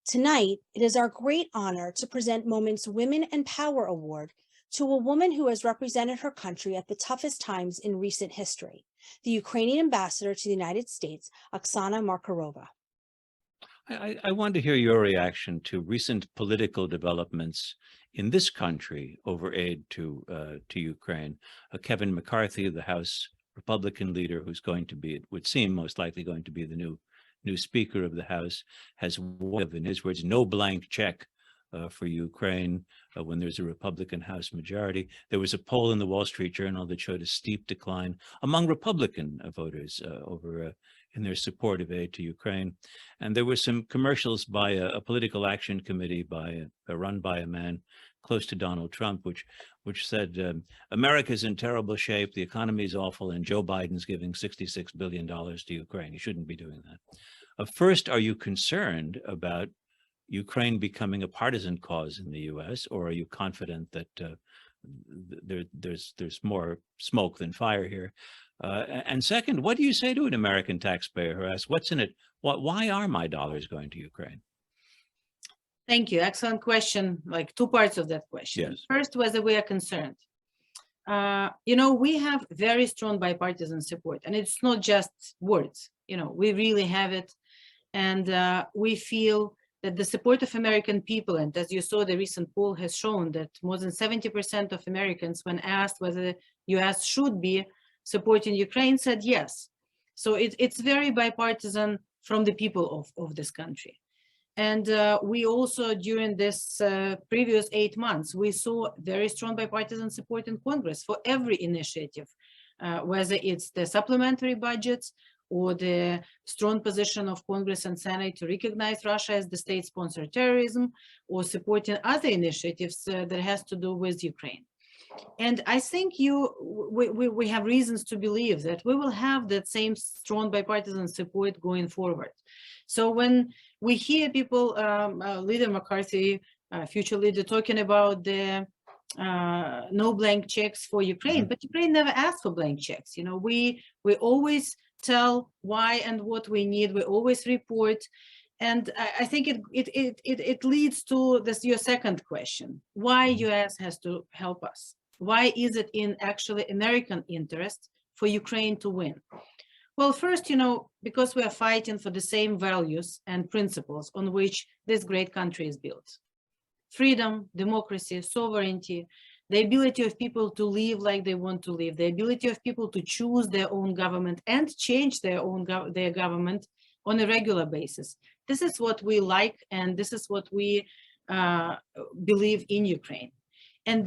Tonight, it is our great honor to present Moment's Women and Power Award to a woman who has represented her country at the toughest times in recent history, the Ukrainian ambassador to the United States, Oksana Markarova. I want to hear your reaction to recent political developments in this country over aid to Ukraine. Kevin McCarthy, the House Republican leader, who's going to be, it would seem, most likely going to be the new Speaker of the House, has warned, in his words, no blank check for Ukraine when there's a Republican House majority. There was a poll in the Wall Street Journal that showed a steep decline among Republican voters in their support of aid to Ukraine. And there were some commercials by a political action committee run by a man close to Donald Trump, which said, America's in terrible shape, the economy is awful, and Joe Biden's giving $66 billion to Ukraine. He shouldn't be doing that. First, are you concerned about Ukraine becoming a partisan cause in the US, or are you confident that there's more smoke than fire here? And second, what do you say to an American taxpayer who asks, what's in it? Why are my dollars going to Ukraine? Thank you. Excellent question. Like two parts of that question. Yes. First, whether we are concerned. We have very strong bipartisan support, and it's not just words. We really have it. And we feel that the support of American people, and as you saw, the recent poll has shown that more than 70% of Americans, when asked whether the US should be supporting Ukraine, said yes. So it's very bipartisan from the people of this country. And we also, during this previous 8 months, we saw very strong bipartisan support in Congress for every initiative, whether it's the supplementary budgets or the strong position of Congress and Senate to recognize Russia as the state sponsor of terrorism, or supporting other initiatives that has to do with Ukraine. And I think we have reasons to believe that we will have that same strong bipartisan support going forward. So when we hear people, Leader McCarthy, future leader, talking about the no blank checks for Ukraine, but Ukraine never asked for blank checks. We always tell why and what we need. We always report. And I think it leads to this, your second question, why US has to help us? Why is it in actually American interest for Ukraine to win? Well, first, because we are fighting for the same values and principles on which this great country is built. Freedom, democracy, sovereignty, the ability of people to live like they want to live, the ability of people to choose their own government and change their government on a regular basis. This is what we like, and this is what we believe in Ukraine. And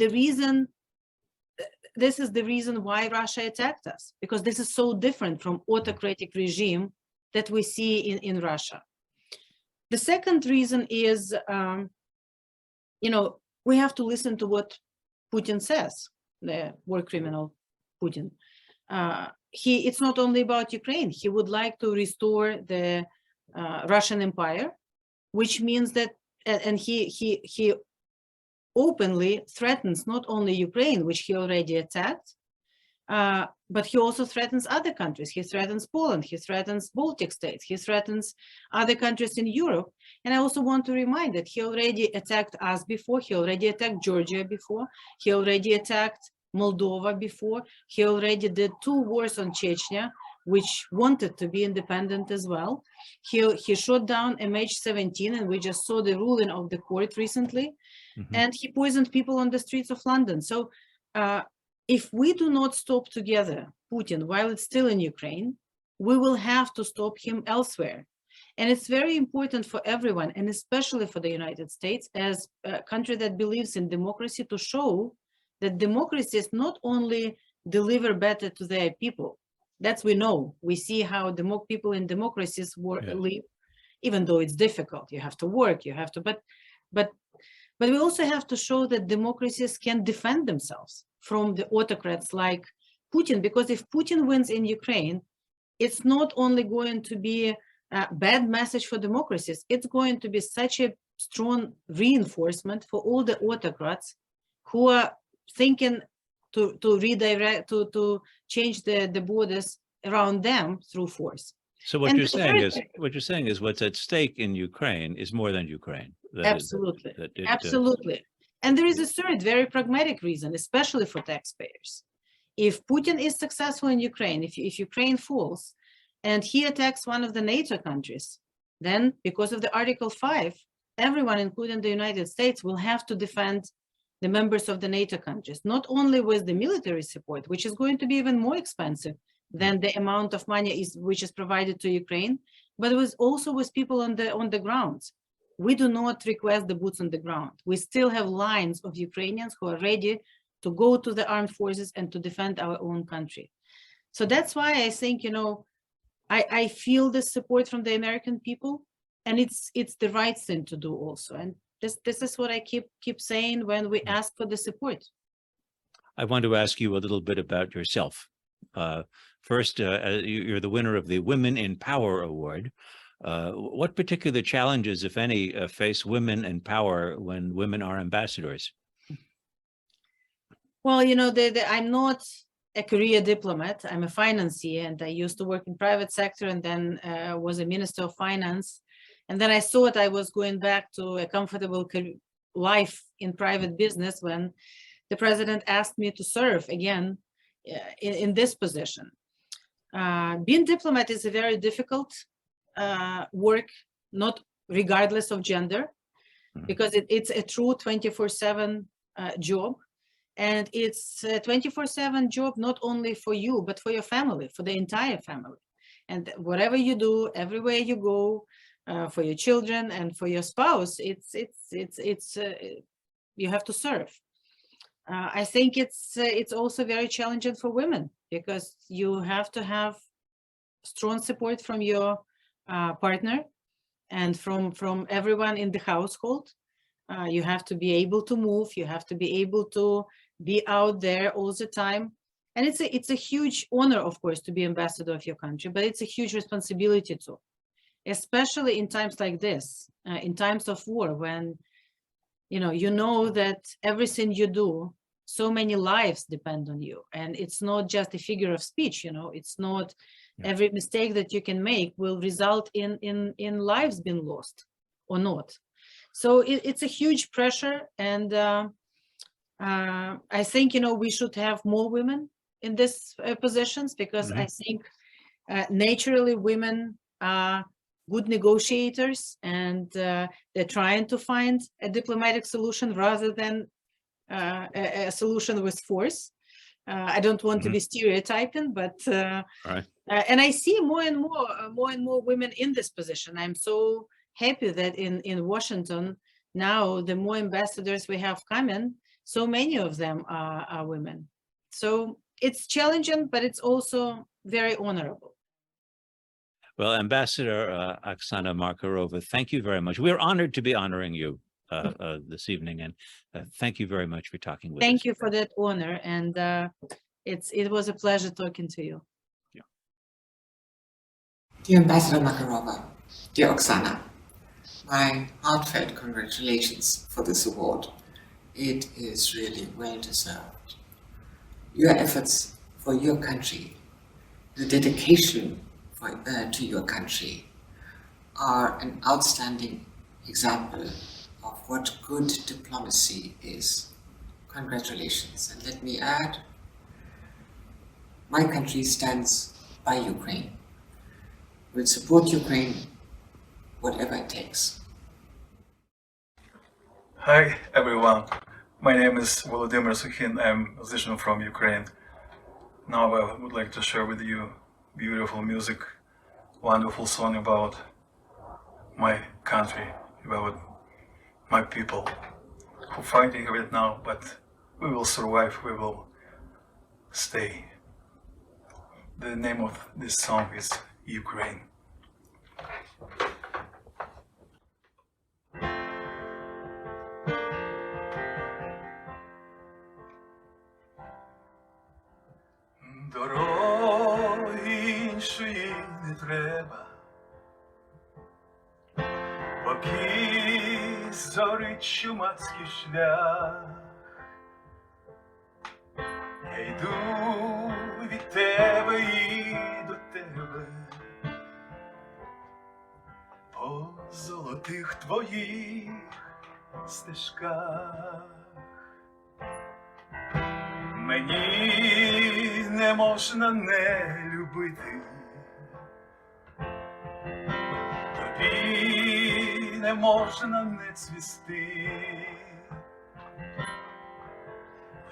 this is the reason why Russia attacked us, because this is so different from autocratic regime that we see in Russia. The second reason is, we have to listen to what Putin says, the war criminal Putin. It's not only about Ukraine. He would like to restore the Russian Empire, which means that, and he openly threatens not only Ukraine, which he already attacked, but he also threatens other countries. He threatens Poland, he threatens Baltic states, he threatens other countries in Europe. And I also want to remind that he already attacked us before, he already attacked Georgia before, he already attacked Moldova before, he already did 2 wars on Chechnya, which wanted to be independent as well. He shot down MH17, and we just saw the ruling of the court recently. And he poisoned people on the streets of London. So if we do not stop together Putin while it's still in Ukraine, we will have to stop him elsewhere. And it's very important for everyone, and especially for the United States, as a country that believes in democracy, to show that democracies not only deliver better to their people, that's we know. We see how people in democracies live, even though it's difficult. You have to work, you have to, but we also have to show that democracies can defend themselves from the autocrats like Putin, because if Putin wins in Ukraine, it's not only going to be a bad message for democracies, it's going to be such a strong reinforcement for all the autocrats who are thinking to redirect, to change the borders around them through force. So what And you're the saying third is what's at stake in Ukraine is more than Ukraine. Absolutely. That it, Absolutely. And there is a third very pragmatic reason, especially for taxpayers. If Putin is successful in Ukraine, if Ukraine falls and he attacks one of the NATO countries, then because of the Article 5, everyone, including the United States, will have to defend the members of the NATO countries, not only with the military support, which is going to be even more expensive than the amount of money which is provided to Ukraine, but also with people on the ground. We do not request the boots on the ground. We still have lines of Ukrainians who are ready to go to the armed forces and to defend our own country. So that's why I think, I feel the support from the American people, and it's the right thing to do also. And this is what I keep saying when we ask for the support. I want to ask you a little bit about yourself. First, you're the winner of the Women in Power Award. What particular challenges, if any, face women in power when women are ambassadors? Well, I'm not a career diplomat. I'm a financier, and I used to work in private sector, and then was a minister of finance. And then I thought I was going back to a comfortable life in private business when the president asked me to serve again in this position. Being diplomat is a very difficult work, not regardless of gender, because it's a true 24/7 job. And it's a 24/7 job, not only for you, but for your family, for the entire family. And whatever you do, everywhere you go, for your children and for your spouse, you have to serve. I think it's also very challenging for women, because you have to have strong support from your partner and from everyone in the household. You have to be able to move. You have to be able to be out there all the time. And it's a huge honor, of course, to be ambassador of your country, but it's a huge responsibility too, especially in times like this, in times of war, when you know that everything you do, so many lives depend on you. And it's not just a figure of speech, it's not every mistake that you can make will result in lives being lost or not. So it's a huge pressure. And I think, we should have more women in these positions, because I think naturally women are good negotiators, and they're trying to find a diplomatic solution rather than a solution with force. I don't want to be stereotyping, but and I see more and more women in this position. I'm so happy that in Washington now, the more ambassadors we have coming, so many of them are women. So it's challenging, but it's also very honorable. Well, Ambassador Oksana Markarova, thank you very much. We're honored to be honoring you this evening, and thank you very much for talking with us. Thank you for that honor, and it was a pleasure talking to you. Yeah. Dear Ambassador Markarova, dear Oksana, my heartfelt congratulations for this award. It is really well deserved. Your efforts for your country, the dedication to your country, are an outstanding example of what good diplomacy is. Congratulations. And let me add, my country stands by Ukraine, will support Ukraine whatever it takes. Hi everyone, my name is Volodymyr Sukhin. I'm a musician from Ukraine. Now I would like to share with you beautiful music, wonderful song about my country, about my people who are fighting right now, but we will survive, we will stay. The name of this song is Ukraine. Дороги іншої не треба, поки зорить чумацький шлях. Я йду від тебе і до тебе, по золотих твоїх стежках. Мені не можна не любити, тобі не можна не цвісти,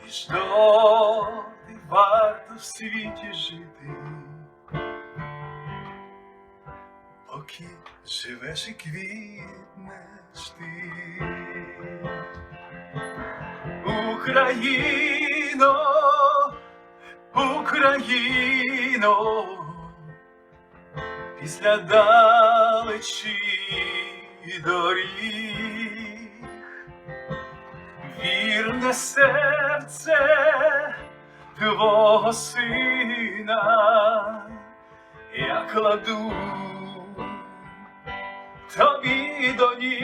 лиш доти варто в світі жити, поки живеш і квітнеш ти. Україно, Україно, після далечі доріг, вірне серце твого сина я кладу тобі до ніг.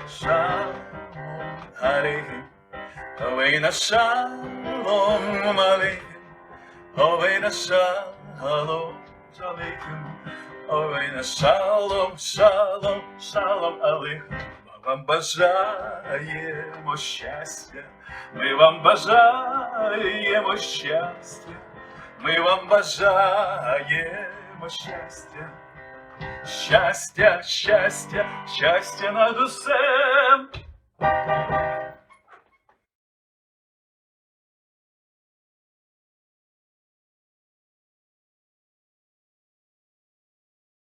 Шалом алейхем, овейна шалом алейхем, овейна шалом алейхем, овейна шалом, шалом, шалом алейхем. Ми вам бажаємо щастя, ми вам бажаємо щастя, ми вам бажаємо щастя. Щастя, щастя, щастя над усем.